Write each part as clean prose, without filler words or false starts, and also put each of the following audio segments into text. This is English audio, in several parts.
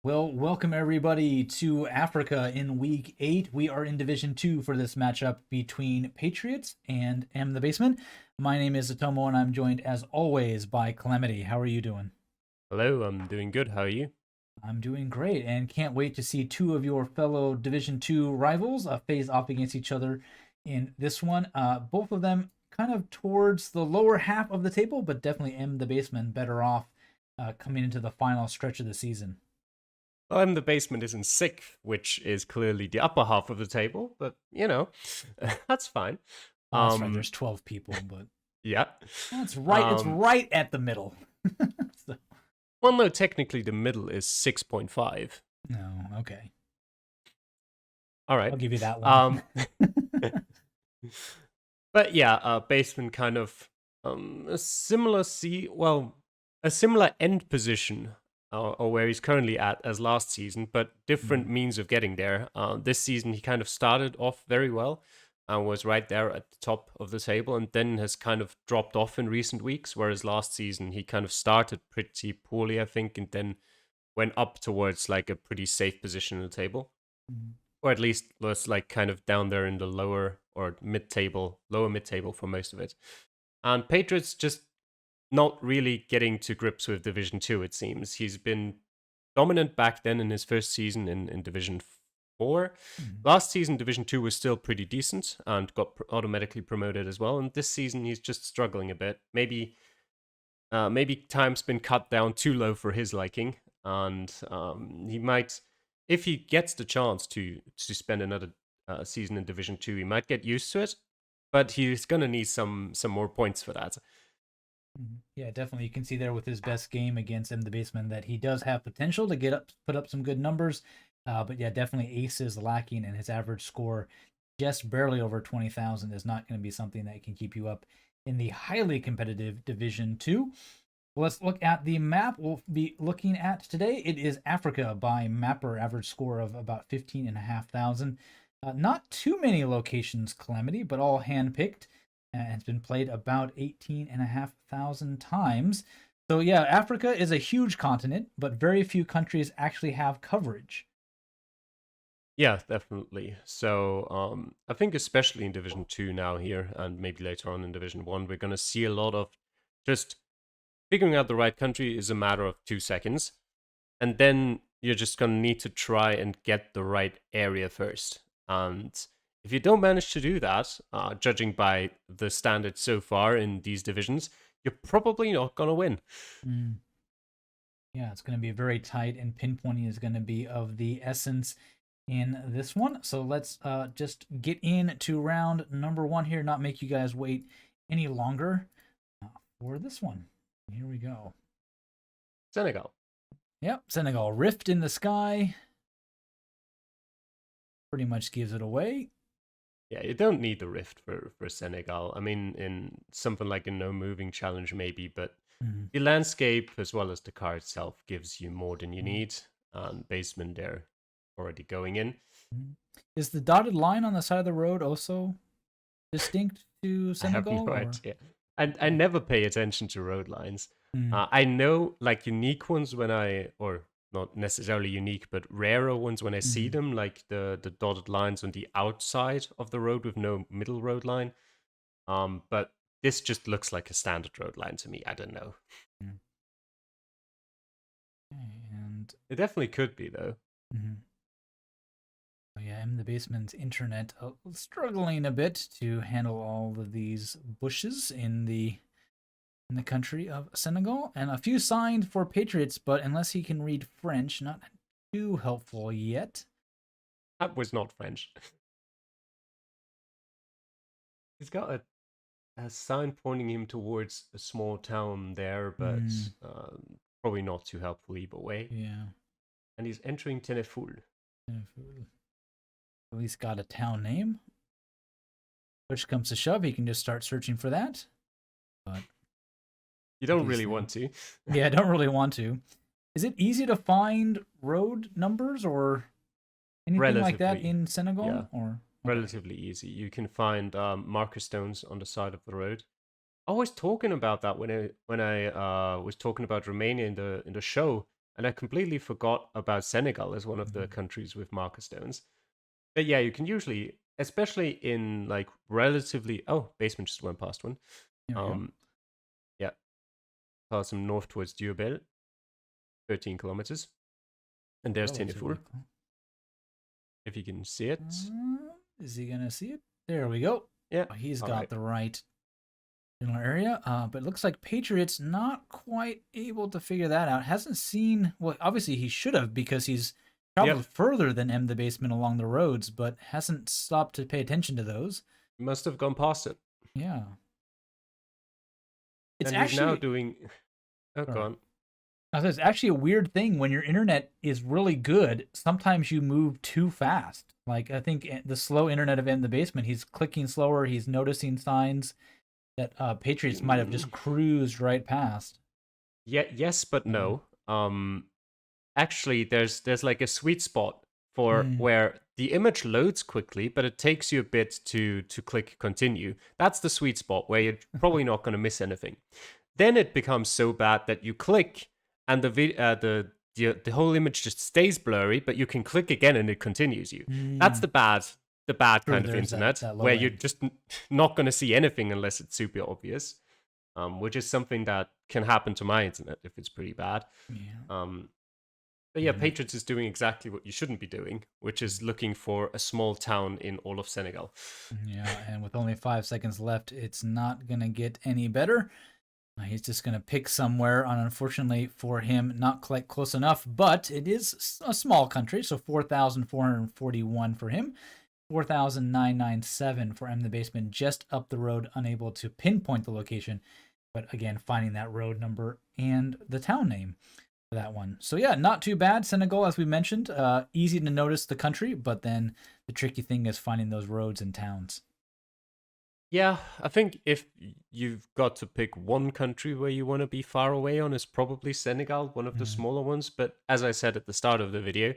Well, welcome everybody to Africa in week 8. We are in Division 2 for this matchup between Patriots and MTheBassman. My name is Atomo and I'm joined as always by Calamity. How are you doing? Hello, I'm doing good. How are you? I'm doing great and can't wait to see two of your fellow Division 2 rivals face off against each other in this one. Both of them kind of towards the lower half of the table, but definitely MTheBassman better off coming into the final stretch of the season. Well, the basement is in sixth, which is clearly the upper half of the table, but that's fine. Well, that's right. Um, There's 12 people, but yeah. that's right. It's Um, right at the middle. So, well, no, technically the middle is 6.5. no, okay. All I'll right. give you that one. Um, but yeah, basement kind of a similar a similar end position, or where he's currently at as last season, but different means of getting there. This season he kind of started off very well and was right there at the top of the table, and then has kind of dropped off in recent weeks. Whereas last season he kind of started pretty poorly, I think, and then went up towards like a pretty safe position in the table, or at least was like kind of down there in the lower or mid table, lower mid table for most of it. And Patriots just not really getting to grips with Division 2, it seems. He's been dominant back then in his first season in Division 4. Last season, Division 2 was still pretty decent and got automatically promoted as well. And this season, he's just struggling a bit. Maybe time's been cut down too low for his liking. And he might, if he gets the chance to spend another season in Division 2, he might get used to it. But he's going to need some more points for that. Yeah, definitely. You can see there with his best game against MTheBassman that he does have potential to put up some good numbers. But yeah, definitely Ace is lacking, and his average score just barely over 20,000 is not going to be something that can keep you up in the highly competitive Division 2. Let's look at the map we'll be looking at today. It is Africa by mapper, average score of about 15,500. Not too many locations, Calamity, but all handpicked. It's been played about 18,500 times. So yeah, Africa is a huge continent, but very few countries actually have coverage. Yeah, definitely. So I think especially in Division 2 now here, and maybe later on in Division 1, we're going to see a lot of just figuring out the right country is a matter of 2 seconds. And then you're just going to need to try and get the right area first. And if you don't manage to do that, judging by the standards so far in these divisions, you're probably not going to win. Yeah, it's going to be very tight, and pinpointing is going to be of the essence in this one. So let's just get into round number 1 here, not make you guys wait any longer for this one. Here we go. Senegal. Yep, Senegal. Rift in the sky. Pretty much gives it away. Yeah, you don't need the rift for Senegal. I mean, in something like a no moving challenge, maybe, but the landscape as well as the car itself gives you more than you need. And basement there already going in. Is the dotted line on the side of the road also distinct to I have Senegal? no Or? idea. I never pay attention to road lines. Mm. I know like unique ones or not necessarily unique, but rarer ones when I see them, like the dotted lines on the outside of the road with no middle road line. But this just looks like a standard road line to me. I don't know. And It definitely could be though. yeah, MTheBassman's internet struggling a bit to handle all of these bushes in the country of Senegal, and a few signed for Patriots, but unless he can read French, not too helpful yet. That was not French. He's got a sign pointing him towards a small town there, but probably not too helpful either way. Yeah. And he's entering Teneful. At least got a town name. Push comes to shove, he can just start searching for that. But you don't really want to. Yeah, I don't really want to. Is it easy to find road numbers or anything like that in Senegal? Yeah. Or relatively easy. You can find marker stones on the side of the road. I was talking about that when I was talking about Romania in the show. And I completely forgot about Senegal as one of the countries with marker stones. But yeah, you can usually, especially in like relatively. Oh, Basement just went past one. There we go. Yeah, past him north towards Diobel, 13 kilometers. And there's Tennefour, if you can see it. Is he gonna see it? There we go. Yeah, He's got the right general area, but it looks like Patriots not quite able to figure that out. Hasn't seen, well, obviously he should have because he's traveled further than MTheBassman along the roads, but hasn't stopped to pay attention to those. Must have gone past it. Yeah. It's and actually, he's now doing. Oh, go on. It's actually a weird thing when your internet is really good. Sometimes you move too fast. Like, I think the slow internet of MTheBassman, he's clicking slower. He's noticing signs that Patriots might have just cruised right past. Yeah, yes, but no. Actually, there's like a sweet spot for where the image loads quickly, but it takes you a bit to click continue. That's the sweet spot where you're probably not going to miss anything. Then it becomes so bad that you click and the whole image just stays blurry, but you can click again and it continues you. That's the bad kind of internet where you're just not going to see anything unless it's super obvious, which is something that can happen to my internet if it's pretty bad. But yeah, Patriots is doing exactly what you shouldn't be doing, which is looking for a small town in all of Senegal. Yeah, and with only 5 seconds left, it's not going to get any better. He's just going to pick somewhere, and unfortunately for him, not quite close enough, but it is a small country, so 4,441 for him, 4,997 for MTheBassman, just up the road, unable to pinpoint the location, but again, finding that road number and the town name for that one. So yeah, not too bad. Senegal, as we mentioned, easy to notice the country, but then the tricky thing is finding those roads and towns. Yeah, I think if you've got to pick one country where you want to be far away on, is probably Senegal, one of the smaller ones. But as I said at the start of the video,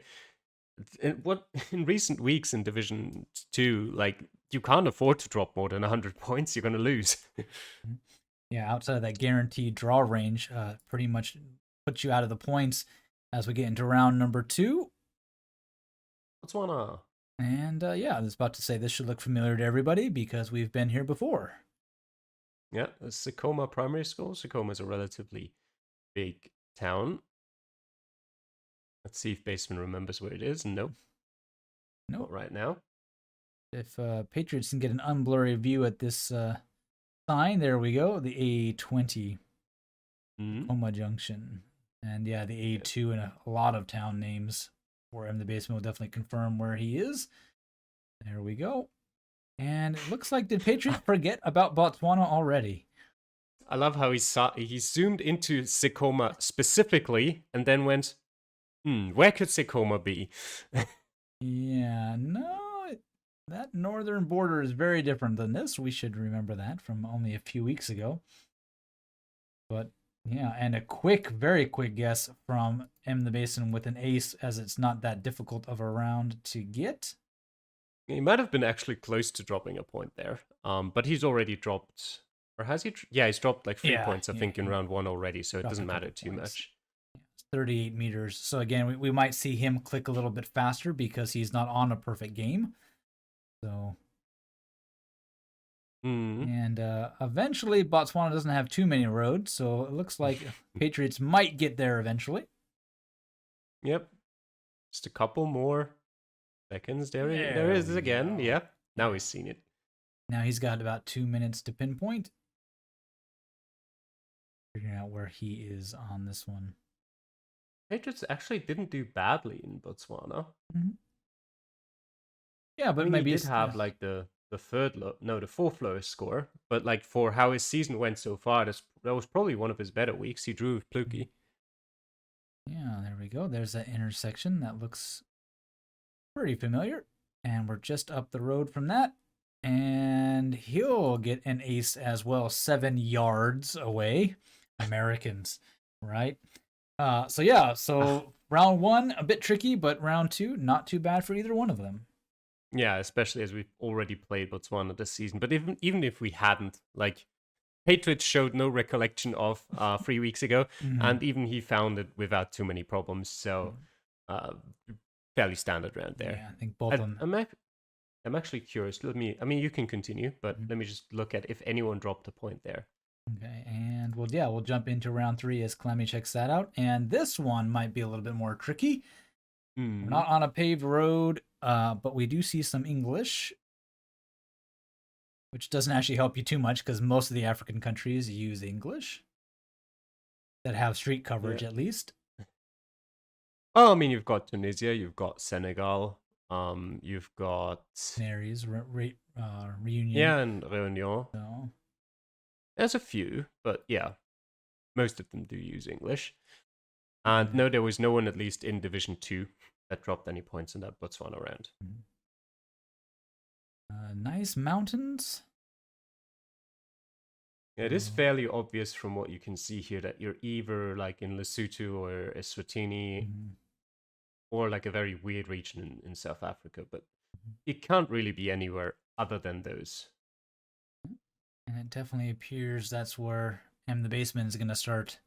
in recent weeks in Division 2, like, you can't afford to drop more than 100 points. You're going to lose. Yeah, outside of that guaranteed draw range, pretty much puts you out of the points as we get into round number 2. Botswana. And yeah, I was about to say this should look familiar to everybody because we've been here before. Yeah, the Sekoma Primary School. Sekoma is a relatively big town. Let's see if Bassman remembers where it is. Nope. Not right now. If Patriots can get an unblurry view at this sign, there we go. The A20. Sekoma Junction. And yeah, the A2 and a lot of town names. Where MTheBassman will definitely confirm where he is. There we go. And it looks like, did Patriots forget about Botswana already? I love how he zoomed into Sekoma specifically and then went, where could Sekoma be? Yeah, no, that northern border is very different than this. We should remember that from only a few weeks ago. But yeah, and a very quick guess from MTheBassman with an ace, as it's not that difficult of a round to get. He might have been actually close to dropping a point there, but he's already dropped, or has he? Yeah, he's dropped like 3 points, I think, in round 1 already, so it doesn't matter too much. It's 38 meters. So again, we might see him click a little bit faster because he's not on a perfect game. So... And eventually, Botswana doesn't have too many roads, so it looks like Patriots might get there eventually. Yep. Just a couple more seconds. There is again. Yeah. Now he's seen it. Now he's got about 2 minutes to pinpoint. Figuring out where he is on this one. Patriots actually didn't do badly in Botswana. Yeah, but maybe he did have like the fourth lowest score, but like for how his season went so far, that was probably one of his better weeks. He drew with Pluki. Yeah, there we go. There's that intersection that looks pretty familiar, and we're just up the road from that, and he'll get an ace as well, 7 yards away. Americans, right? So round 1 a bit tricky, but round 2 not too bad for either one of them. Yeah, especially as we've already played Botswana this season. But even if we hadn't, like, Patriots showed no recollection of 3 weeks ago, Mhm. and even he found it without too many problems. So fairly standard round there. Yeah, I think both of them. I'm actually curious. I mean, you can continue, but Mhm. let me just look at if anyone dropped a point there. Okay, and we'll jump into round 3 as Clemmy checks that out. And this one might be a little bit more tricky. We're not on a paved road, but we do see some English, which doesn't actually help you too much because most of the African countries use English that have street coverage, Yeah. at least. Oh, I mean, you've got Tunisia, you've got Senegal, you've got Canaries, Reunion. yeah, and Réunion. So, There's a few, but yeah, most of them do use English. And no, there was no one, at least in Division 2, that dropped any points in that Botswana round. nice mountains. Yeah, it is fairly obvious from what you can see here that you're either like in Lesotho or Eswatini, or like a very weird region in South Africa, but it can't really be anywhere other than those. And it definitely appears that's where MTheBassman is going to start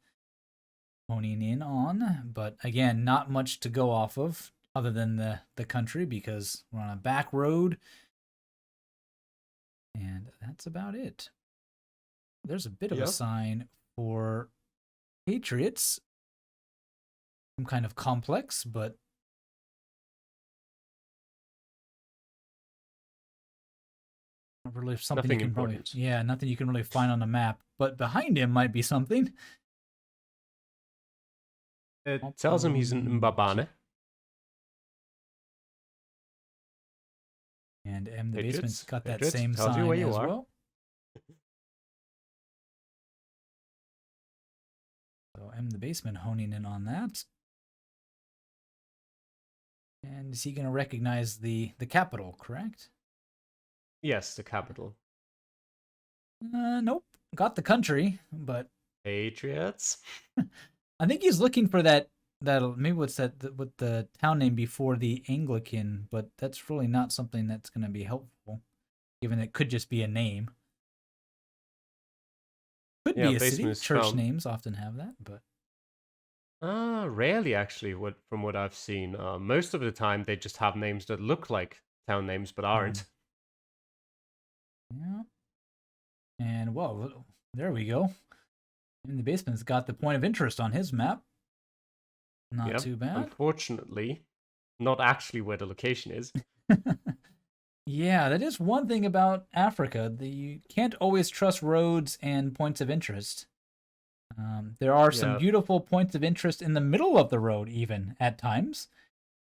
honing in on. But again, not much to go off of other than the country because we're on a back road. And that's about it. There's a bit of a sign for Patriots. Some kind of complex, but not really something Nothing you can important. probably nothing you can really find on the map. But behind him might be something. It tells him he's in Mbabane. And MTheBassman's got that Patriots, same tells you where sign you as are. well. So MTheBassman honing in on that. And is he going to recognize the capital, correct? Yes, the capital. Nope. Got the country, but Patriots. I think he's looking for that maybe what's that with the town name before the Anglican, but that's really not something that's going to be helpful, given it could just be a name. Could be a city. Church names often have that, but rarely actually. From what I've seen, most of the time they just have names that look like town names but aren't. Yeah. And whoa, there we go. MTheBassman's got the point of interest on his map. Not too bad. Unfortunately, not actually where the location is. Yeah, that is one thing about Africa. You can't always trust roads and points of interest. There are some beautiful points of interest in the middle of the road, even at times,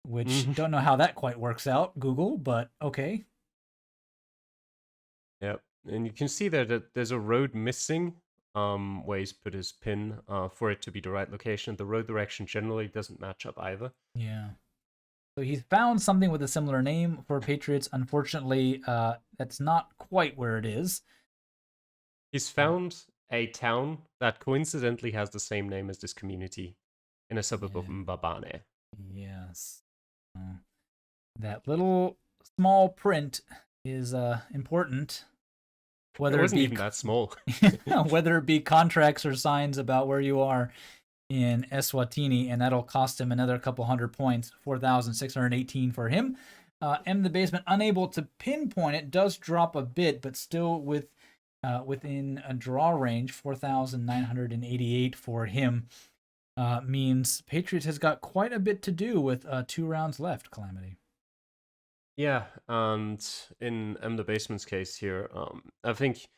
which don't know how that quite works out, Google, but okay. Yep, and you can see there that there's a road missing where he's put his pin for it to be the right location. The road direction generally doesn't match up either. Yeah. So he's found something with a similar name for Patriots. Unfortunately, that's not quite where it is. He's found a town that coincidentally has the same name as this community in a suburb of Mbabane. Yes. That little small print is important. Whether it wasn't even that small. Whether it be contracts or signs about where you are in Eswatini, and that'll cost him another couple hundred points, 4,618 for him. MTheBassman unable to pinpoint it, does drop a bit, but still within a draw range, 4,988 for him. Means Patriots has got quite a bit to do with 2 rounds left, Calamity. Yeah, and in MTheBassman's case here, I think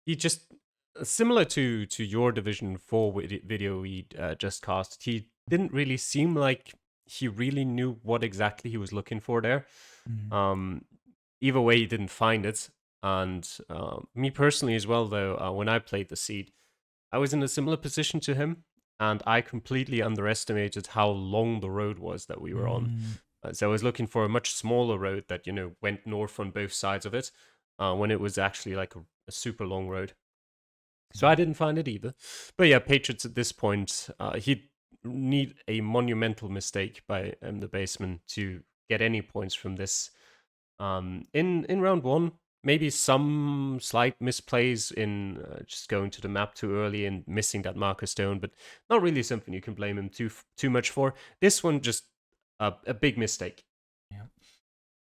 he just, similar to your Division 4 video we just cast, he didn't really seem like he really knew what exactly he was looking for there. Either way, he didn't find it. And me personally as well, though, when I played the seed, I was in a similar position to him, and I completely underestimated how long the road was that we were on. So I was looking for a much smaller road that, went north on both sides of it, when it was actually like a super long road. So I didn't find it either. But yeah, Patriots at this point, he'd need a monumental mistake by MTheBassman to get any points from this. In round 1, maybe some slight misplays in just going to the map too early and missing that marker stone, but not really something you can blame him too much for. This one just a big mistake. Yeah.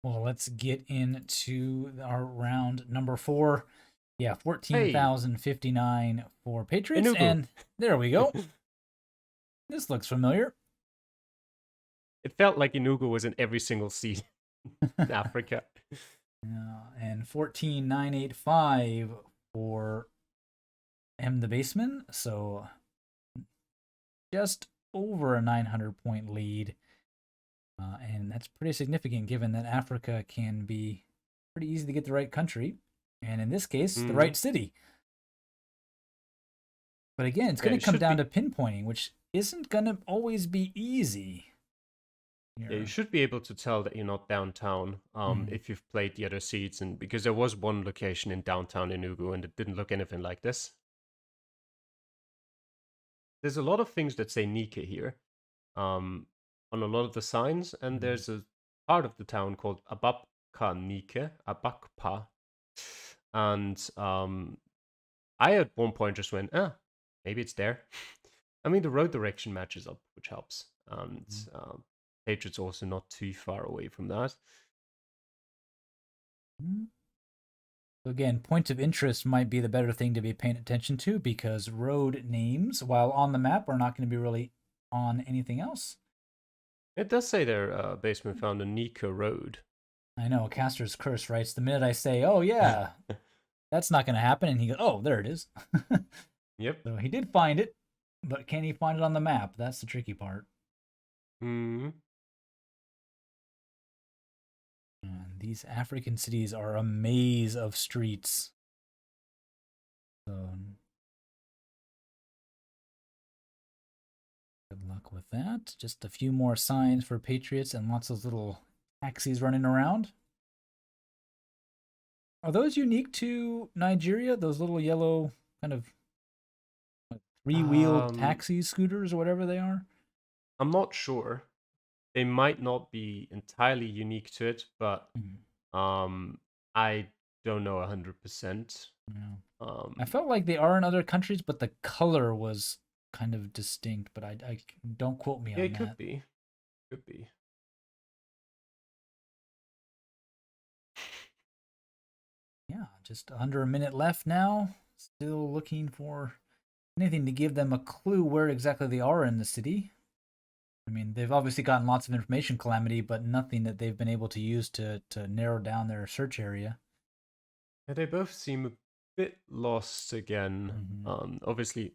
Well, let's get into our round number 4. Yeah, 14,059 for Patriots, Enugu. and there we go. This looks familiar. It felt like Enugu was in every single seed in Africa. And 14,985 for MTheBassman, so just over a 900-point lead. And that's pretty significant given that Africa can be pretty easy to get the right country. And in this case, the right city. But again, it's going to come down to pinpointing, which isn't going to always be easy. Yeah, you should be able to tell that you're not downtown if you've played the other seeds. And because there was one location in downtown Enugu and it didn't look anything like this. There's a lot of things that say Nike here on a lot of the signs. And there's a part of the town called Abakpa Nike, Abakpa. And I at one point just went, maybe it's there. I mean, the road direction matches up, which helps. And Patriots also not too far away from that. So again, points of interest might be the better thing to be paying attention to because road names, while on the map, are not going to be really on anything else. It does say there, Bassman found a Nika road. I know, Caster's Curse writes, the minute I say, oh yeah, that's not going to happen, and he goes, oh, there it is. Yep. So he did find it, but can he find it on the map? That's the tricky part. And these African cities are a maze of streets. So good luck with that. Just a few more signs for Patriots and lots of little taxis running around. Are those unique to Nigeria? Those little yellow kind of three-wheeled taxi scooters or whatever they are? I'm not sure. They might not be entirely unique to it, but I don't know 100%. I felt like they are in other countries, but the color was kind of distinct, but I don't quote me on that. Yeah, it could be. Could be. Yeah, just under a minute left now. Still looking for anything to give them a clue where exactly they are in the city. I mean, they've obviously gotten lots of information, Calamity, but nothing that they've been able to use to narrow down their search area. Yeah, they both seem a bit lost again. Obviously,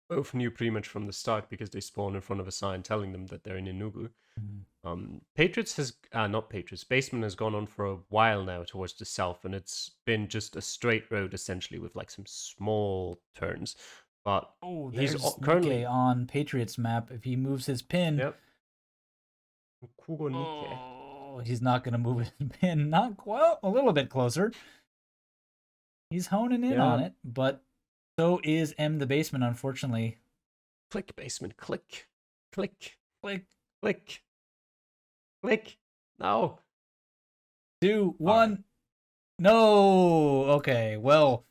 both knew pretty much from the start because they spawned in front of a sign telling them that they're in Enugu. Patriots has, not Patriots, Bassman has gone on for a while now towards the south, and it's been just a straight road essentially with like some small turns. But he's currently on Patriots map. If he moves his pin, he's not going to move his pin. Not quite, a little bit closer. He's honing in on it, but so is MTheBassman, unfortunately. Click, Bassman, click, click, click, click, click. No. 2, 1. No. Okay. Well,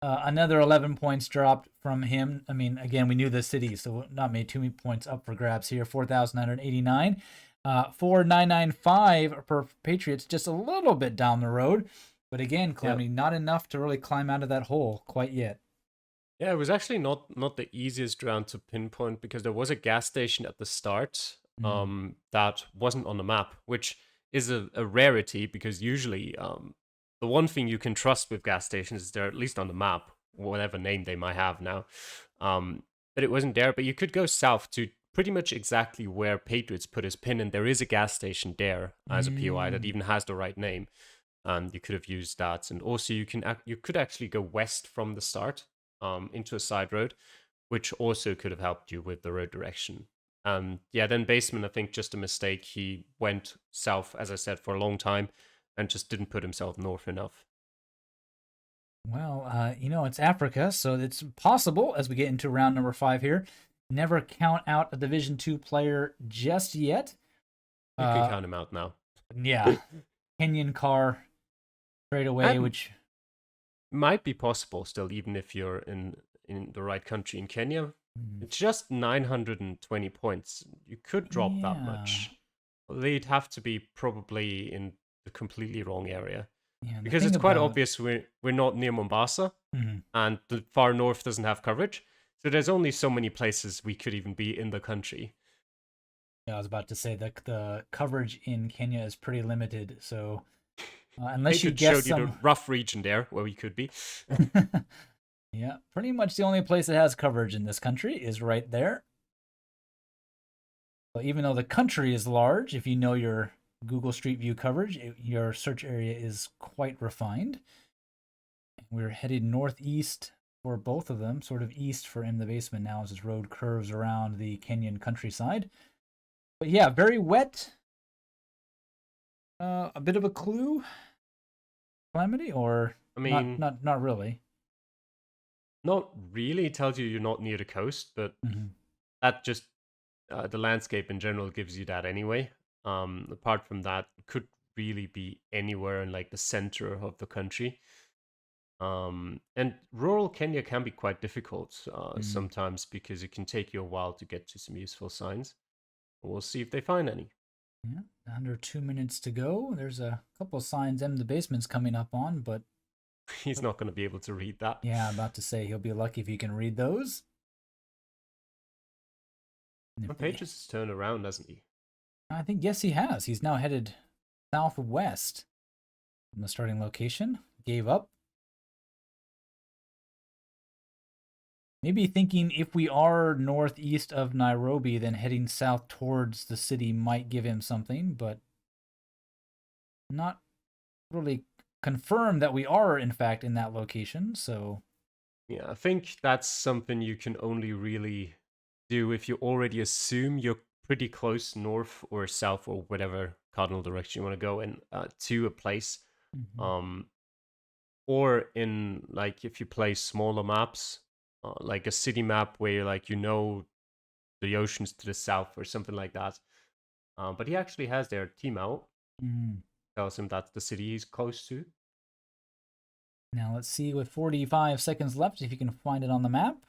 another 11 points dropped from him. I mean, again, we knew the city, so not made too many points up for grabs here. 4,989. 4,995 for Patriots, just a little bit down the road. But again, Calamity, not enough to really climb out of that hole quite yet. Yeah, it was actually not the easiest round to pinpoint because there was a gas station at the start that wasn't on the map, which is a rarity because usually the one thing you can trust with gas stations is they're at least on the map, whatever name they might have now. But it wasn't there, but you could go south to pretty much exactly where Patriots put his pin, and there is a gas station there as a POI that even has the right name. You could have used that, and also you could actually go west from the start into a side road, which also could have helped you with the road direction. Then Bassman, I think just a mistake. He went south, as I said, for a long time, and just didn't put himself north enough. Well, it's Africa, so it's possible as we get into round number 5 here. Never count out a Division 2 player just yet. You can count him out now. Yeah. Kenyan car. straight away, And which might be possible still, even if you're in the right country. In Kenya, mm, it's just 920 points. You could drop that yeah, much. They'd have to be probably in the completely wrong area. yeah. The Because thing it's quite about obvious we're not near Mombasa, mhm. and the far north doesn't have coverage. So there's only so many places we could even be in the country. Yeah, I was about to say that the coverage in Kenya is pretty limited. So unless you Patriots guess showed you the some, rough region there where we could be. yeah, pretty much the only place that has coverage in this country is right there. So even though the country is large, if you know your Google Street View coverage, your search area is quite refined. We're headed northeast for both of them, sort of east for MTheBassman now as his road curves around the Kenyan countryside. But yeah, very wet. A bit of a clue, Calamity, or I mean, not really. not really. It tells you you're not near the coast, but Mm-hmm. that just the landscape in general gives you that anyway. Apart from that, it could really be anywhere in like the center of the country. And rural Kenya can be quite difficult Mm. sometimes because it can take you a while to get to some useful signs. We'll see if they find any. Yeah, under 2 minutes to go. There's a couple of signs MTheBassman's coming up on, but He's not going to be able to read that. yeah, I'm about to say he'll be lucky if he can read those. And Well, if they, Patriots has turned around, hasn't he? I think yes, he has. He's now headed southwest from the starting location. Gave up. Maybe thinking if we are northeast of Nairobi, then heading south towards the city might give him something, but not really confirmed that we are in fact in that location. So Yeah, I think that's something you can only really do if you already assume you're pretty close north or south or whatever cardinal direction you want to go in to a place. mhm. Um, or in like if you play smaller maps, like a city map where like you know the oceans to the south or something like that. But he actually has their team out. Mhm. Tells him that's the city he's close to. Now let's see with 45 seconds left if you can find it on the map.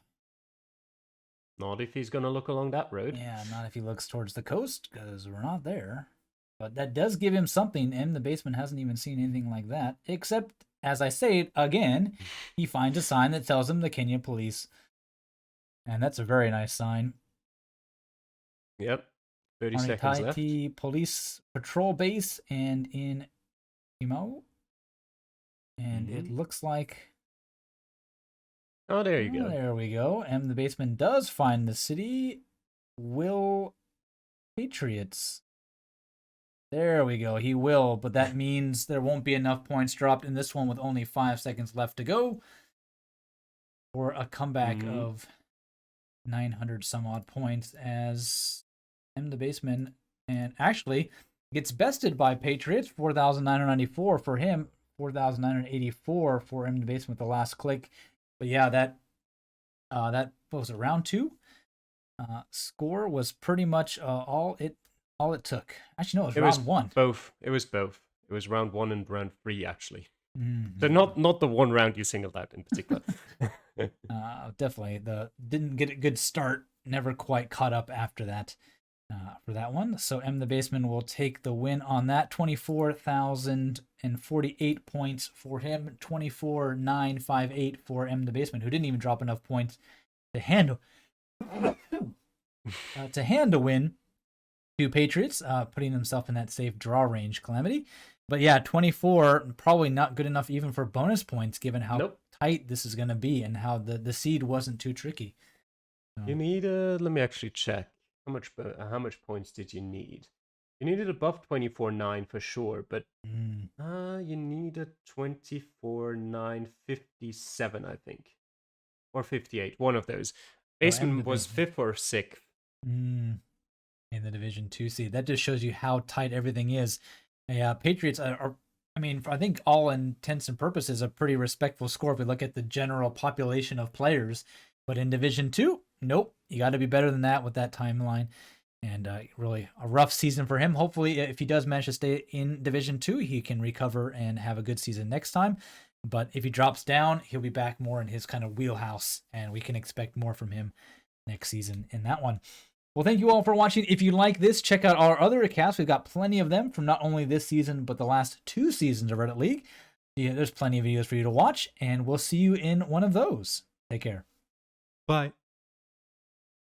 Not if he's gonna look along that road. Yeah, not if he looks towards the coast because we're not there. But that does give him something, and MTheBassman hasn't even seen anything like that. Except, as I say it again, he finds a sign that tells him the Kenya police. And that's a very nice sign. Yep. 30 seconds left. Taiti Police Patrol Base and in Imo. And it looks like. Oh, there you go. There we go. MTheBassman does find the city. Will Patriots. There we go. He will, but that means there won't be enough points dropped in this one with only 5 seconds left to go for a comeback of 900 some odd points as MTheBassman and actually gets bested by Patriots 4,994 for him, 4,984 for MTheBassman with the last click. But yeah, that was round two. Score was pretty much all it took. Actually, no, it was round one. Both. It was both. It was round 1 and round 3 actually. Mm-hmm. So not the one round you singled out in particular. Definitely didn't get a good start. Never quite caught up after that for that one. So MTheBassman will take the win on that. 24,048 points for him. 24,958 for MTheBassman, who didn't even drop enough points to handle a win to Patriots, putting himself in that safe draw range, Calamity. But yeah, 24, probably not good enough even for bonus points, given how tight this is going to be and how the seed wasn't too tricky. So. You need let me actually check. How much points did you need? You needed above 24,9 for sure, but you needed 24,957, I think. Or 58, one of those. Bassman was 5th or 6th. In the Division 2 seed. That just shows you how tight everything is. Yeah, Patriots are, I mean, I think all intents and purposes, a pretty respectful score if we look at the general population of players. But in Division 2, nope. You got to be better than that with that timeline. And really a rough season for him. Hopefully, if he does manage to stay in Division 2, he can recover and have a good season next time. But if he drops down, he'll be back more in his kind of wheelhouse, and we can expect more from him next season in that one. Well, thank you all for watching. If you like this, check out our other accounts. We've got plenty of them from not only this season, but the last 2 seasons of Reddit League. Yeah, there's plenty of videos for you to watch, and we'll see you in one of those. Take care. Bye.